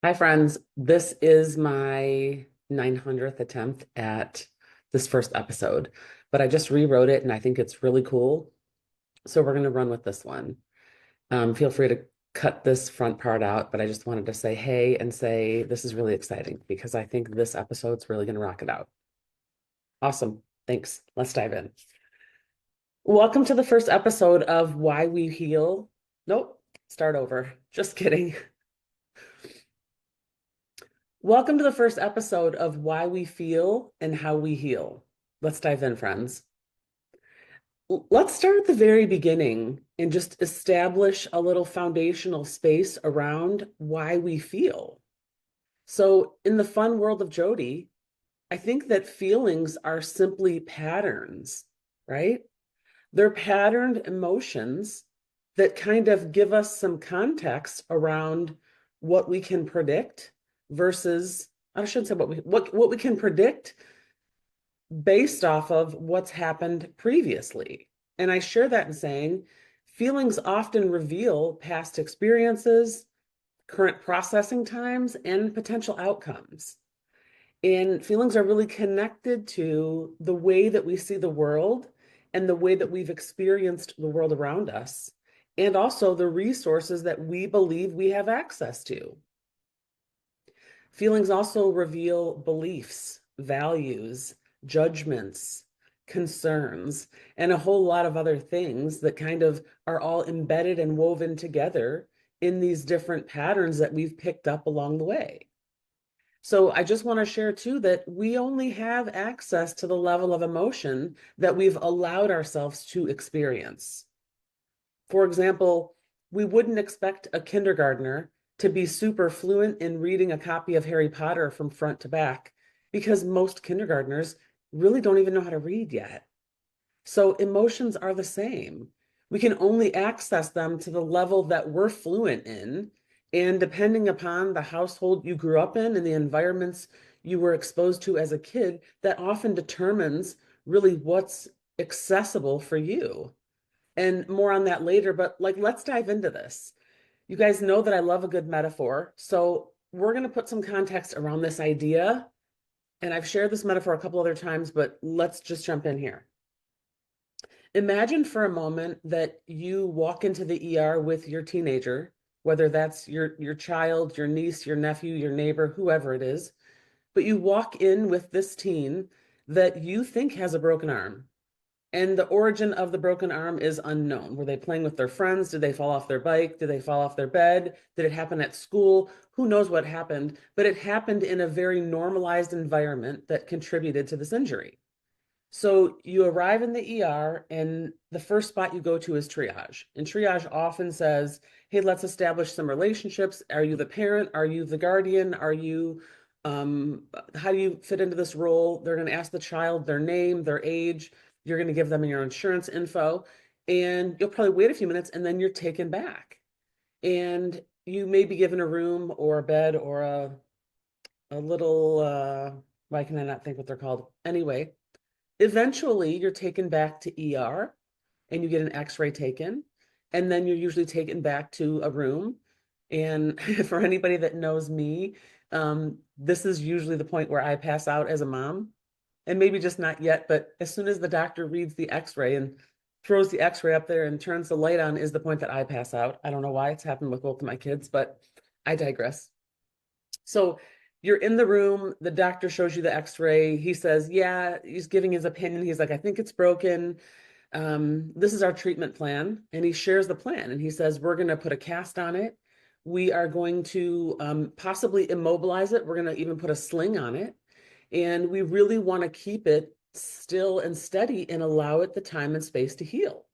Hi, friends. This is my 900th attempt at this first episode, but I just rewrote it and I think it's really cool. So we're going to run with this one. Feel free to cut this front part out, but I just wanted to say hey and say this is really exciting because I think this episode's really going to rock it out. Awesome. Thanks. Let's dive in. Welcome to the first episode of Why We Heal. Nope, start over. Just kidding. Welcome to the first episode of Why We Feel and How We Heal. Let's dive in, friends. Let's start at the very beginning and just establish a little foundational space around why we feel. So, in the fun world of Jody, I think that feelings are simply patterns, right? They're patterned emotions that kind of give us some context around what we can predict versus, I shouldn't say what we can predict based off of what's happened previously. And I share that in saying feelings often reveal past experiences, current processing times, and potential outcomes. And feelings are really connected to the way that we see the world and the way that we've experienced the world around us, and also the resources that we believe we have access to. Feelings also reveal beliefs, values, judgments, concerns, and a whole lot of other things that kind of are all embedded and woven together in these different patterns that we've picked up along the way. So I just want to share too that we only have access to the level of emotion that we've allowed ourselves to experience. For example, we wouldn't expect a kindergartner to be super fluent in reading a copy of Harry Potter from front to back because most kindergartners really don't even know how to read yet. So emotions are the same. We can only access them to the level that we're fluent in. And depending upon the household you grew up in and the environments you were exposed to as a kid, that often determines really what's accessible for you. And more on that later, but like, let's dive into this. You guys know that I love a good metaphor. So we're going to put some context around this idea. And I've shared this metaphor a couple other times, but let's just jump in here. Imagine for a moment that you walk into the ER with your teenager, whether that's your child, your niece, your nephew, your neighbor, whoever it is, but you walk in with this teen that you think has a broken arm. And the origin of the broken arm is unknown. Were they playing with their friends? Did they fall off their bike? Did they fall off their bed? Did it happen at school? Who knows what happened? But it happened in a very normalized environment that contributed to this injury. So you arrive in the ER, and the first spot you go to is triage. And triage often says, hey, let's establish some relationships. Are you the parent? Are you the guardian? How do you fit into this role? They're going to ask the child their name, their age. You're going to give them your insurance info, and you'll probably wait a few minutes, and then you're taken back. And you may be given a room or a bed or a little, why can I not think what they're called? Anyway, eventually, you're taken back to ER and you get an x-ray taken, and then you're usually taken back to a room. And for anybody that knows me, this is usually the point where I pass out as a mom, and maybe just not yet, but as soon as the doctor reads the x-ray and throws the x-ray up there and turns the light on is the point that I pass out. I don't know why. It's happened with both of my kids, but I digress. So you're in the room, the doctor shows you the x-ray. He says, yeah, he's giving his opinion. He's like, I think it's broken. This is our treatment plan. And he shares the plan and he says, we're going to put a cast on it. We are going to possibly immobilize it. We're going to even put a sling on it. And we really want to keep it still and steady and allow it the time and space to heal.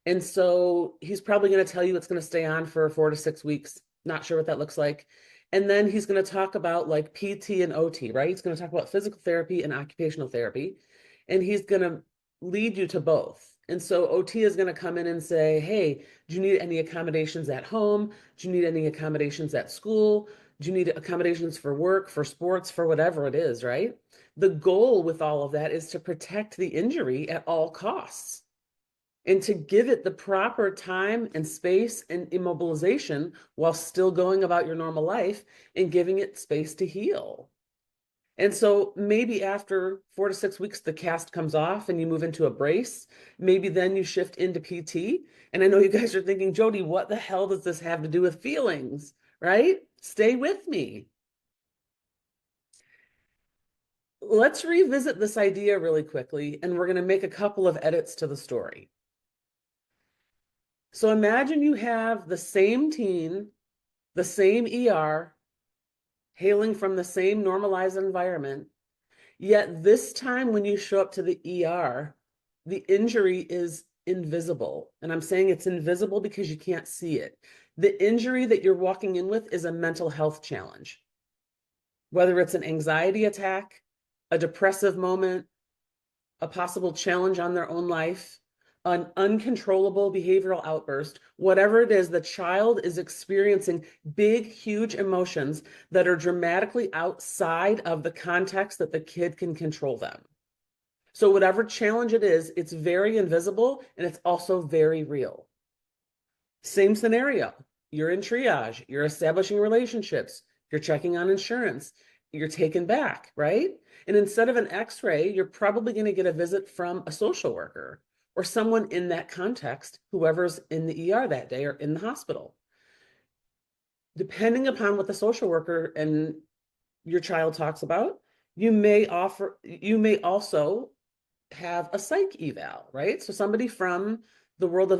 And so he's probably going to tell you it's going to stay on for 4 to 6 weeks. Not sure what that looks like. And then he's going to talk about like PT and OT, right? He's going to talk about physical therapy and occupational therapy. And he's going to lead you to both. And so OT is going to come in and say, hey, do you need any accommodations at home? Do you need any accommodations at school? Do you need accommodations for work, for sports, for whatever it is, right? The goal with all of that is to protect the injury at all costs. and to give it the proper time and space and immobilization while still going about your normal life and giving it space to heal. And so maybe after 4 to 6 weeks, the cast comes off and you move into a brace. Maybe then you shift into PT. And I know you guys are thinking, Jody, what the hell does this have to do with feelings, right? Stay with me. Let's revisit this idea really quickly, and we're going to make a couple of edits to the story. So imagine you have the same teen, the same ER, hailing from the same normalized environment. Yet this time when you show up to the ER, the injury is invisible. And I'm saying it's invisible because you can't see it. The injury that you're walking in with is a mental health challenge. Whether it's an anxiety attack, a depressive moment, a possible challenge on their own life, an uncontrollable behavioral outburst, whatever it is, the child is experiencing big, huge emotions that are dramatically outside of the context that the kid can control them. So whatever challenge it is, it's very invisible and it's also very real. Same scenario. You're in triage, you're establishing relationships, you're checking on insurance, you're taken back, right? And instead of an x-ray, you're probably going to get a visit from a social worker or someone in that context, whoever's in the ER that day or in the hospital. Depending upon what the social worker and your child talks about, you may also have a psych eval, right? So somebody from the world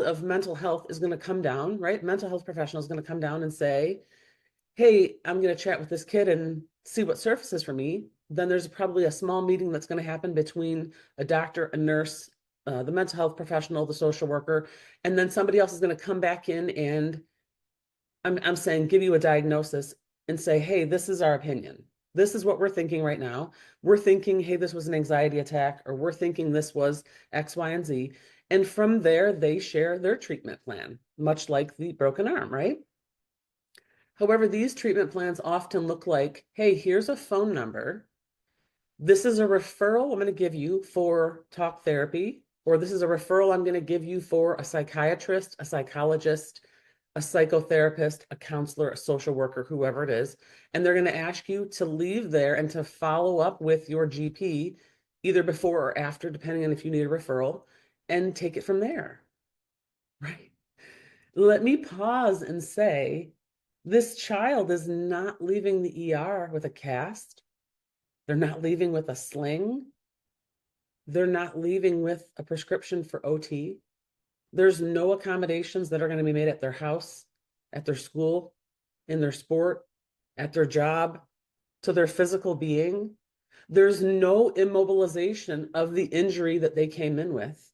of mental health is going to come down, right? Mental health professional is going to come down and say, hey, I'm going to chat with this kid and see what surfaces for me. Then there's probably a small meeting that's going to happen between a doctor, a nurse, the mental health professional, the social worker, and then somebody else is going to come back in and I'm saying give you a diagnosis and say, hey, this is our opinion. This is what we're thinking right now. We're thinking, hey, this was an anxiety attack, or we're thinking this was X, Y, and Z. And from there, they share their treatment plan, much like the broken arm, right? However, these treatment plans often look like, hey, here's a phone number. This is a referral I'm going to give you for talk therapy, or this is a referral I'm going to give you for a psychiatrist, a psychologist, a psychotherapist, a counselor, a social worker, whoever it is. And they're going to ask you to leave there and to follow up with your GP, either before or after, depending on if you need a referral, and take it from there, right? Let me pause and say, this child is not leaving the ER with a cast. They're not leaving with a sling. They're not leaving with a prescription for OT. There's no accommodations that are going to be made at their house, at their school, in their sport, at their job, to their physical being. There's no immobilization of the injury that they came in with.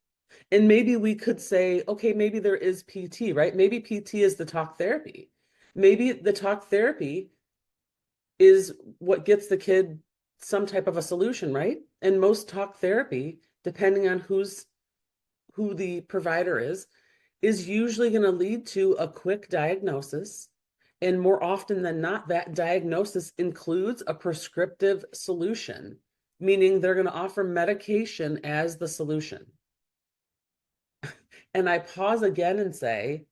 And maybe we could say, okay, maybe there is PT, right? Maybe PT is the talk therapy. Maybe the talk therapy is what gets the kid some type of a solution, right? And most talk therapy, depending on who the provider is usually going to lead to a quick diagnosis. And more often than not, that diagnosis includes a prescriptive solution, meaning they're going to offer medication as the solution. And I pause again and say,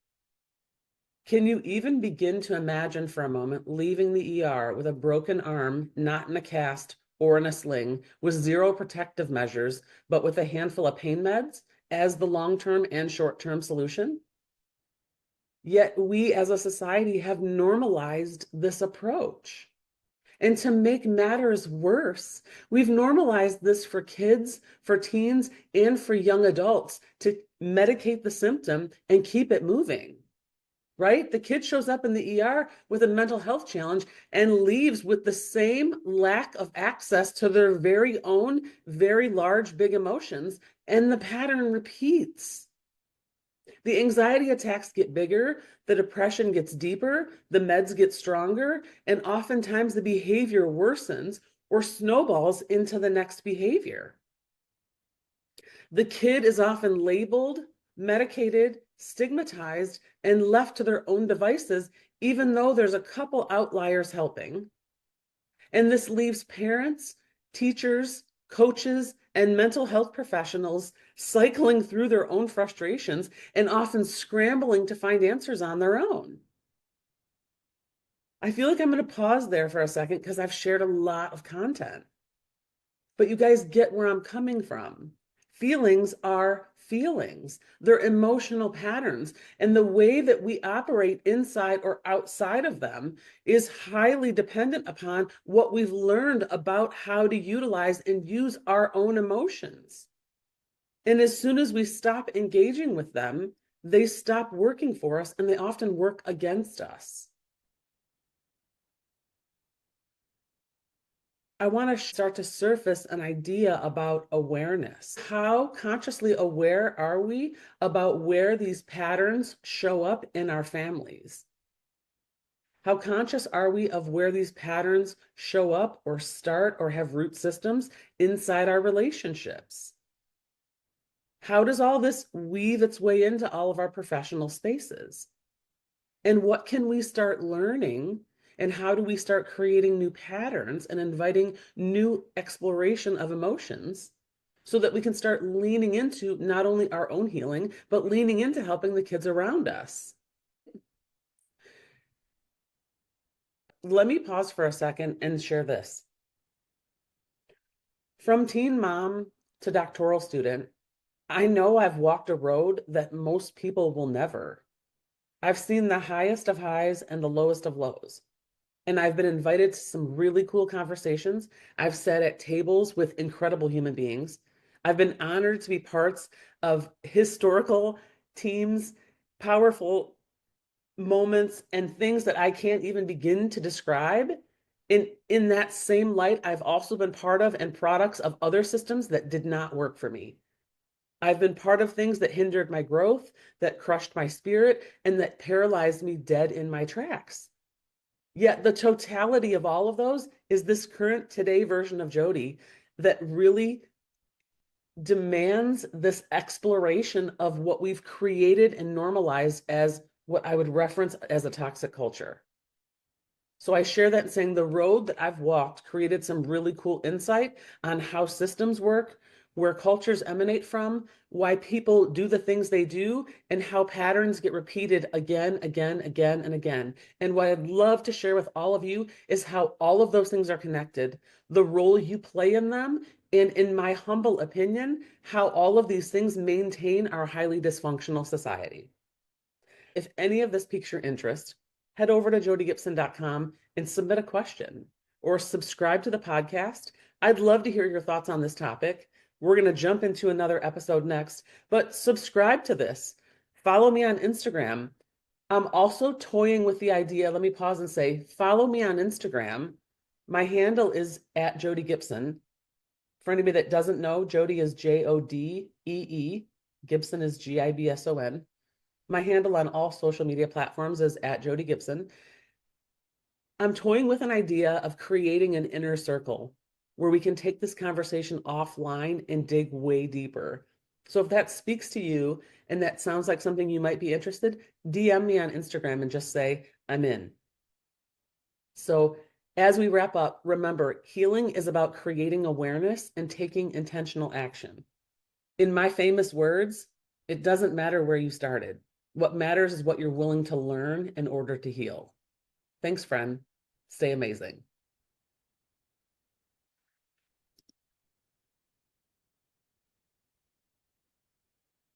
can you even begin to imagine for a moment leaving the ER with a broken arm, not in a cast or in a sling, with zero protective measures, but with a handful of pain meds as the long-term and short-term solution? Yet we as a society have normalized this approach. And to make matters worse, we've normalized this for kids, for teens, and for young adults to medicate the symptom and keep it moving, right? The kid shows up in the ER with a mental health challenge and leaves with the same lack of access to their very own, very large, big emotions, and the pattern repeats. The anxiety attacks get bigger, the depression gets deeper, the meds get stronger, and oftentimes the behavior worsens or snowballs into the next behavior. The kid is often labeled, medicated, stigmatized, and left to their own devices, even though there's a couple outliers helping. And this leaves parents, teachers, coaches and mental health professionals cycling through their own frustrations and often scrambling to find answers on their own. I feel like I'm going to pause there for a second because I've shared a lot of content. But you guys get where I'm coming from. Feelings are feelings, they're emotional patterns. And the way that we operate inside or outside of them is highly dependent upon what we've learned about how to utilize and use our own emotions. And as soon as we stop engaging with them, they stop working for us and they often work against us. I want to start to surface an idea about awareness. How consciously aware are we about where these patterns show up in our families? How conscious are we of where these patterns show up or start or have root systems inside our relationships? How does all this weave its way into all of our professional spaces? And what can we start learning? And how do we start creating new patterns and inviting new exploration of emotions so that we can start leaning into not only our own healing, but leaning into helping the kids around us? Let me pause for a second and share this. From teen mom to doctoral student, I know I've walked a road that most people will never. I've seen the highest of highs and the lowest of lows. And I've been invited to some really cool conversations. I've sat at tables with incredible human beings. I've been honored to be parts of historical teams, powerful moments, and things that I can't even begin to describe. In that same light, I've also been part of and products of other systems that did not work for me. I've been part of things that hindered my growth, that crushed my spirit, and that paralyzed me dead in my tracks. Yet the totality of all of those is this current today version of Jody that really demands this exploration of what we've created and normalized as what I would reference as a toxic culture. So I share that in saying the road that I've walked created some really cool insight on how systems work, where cultures emanate from, why people do the things they do, and how patterns get repeated again, again, again, and again. And what I'd love to share with all of you is how all of those things are connected, the role you play in them, and in my humble opinion, how all of these things maintain our highly dysfunctional society. If any of this piques your interest, head over to jodygibson.com and submit a question or subscribe to the podcast. I'd love to hear your thoughts on this topic. We're going to jump into another episode next, but subscribe to this. Follow me on Instagram. I'm also toying with the idea. Let me pause and say, follow me on Instagram. My handle is at Jody Gibson. For anybody that doesn't know, Jody is Jodee. Gibson is Gibson. My handle on all social media platforms is at Jody Gibson. I'm toying with an idea of creating an inner circle where we can take this conversation offline and dig way deeper. So if that speaks to you and that sounds like something you might be interested, DM me on Instagram and just say, I'm in. So as we wrap up, remember, healing is about creating awareness and taking intentional action. In my famous words, it doesn't matter where you started. What matters is what you're willing to learn in order to heal. Thanks, friend. Stay amazing.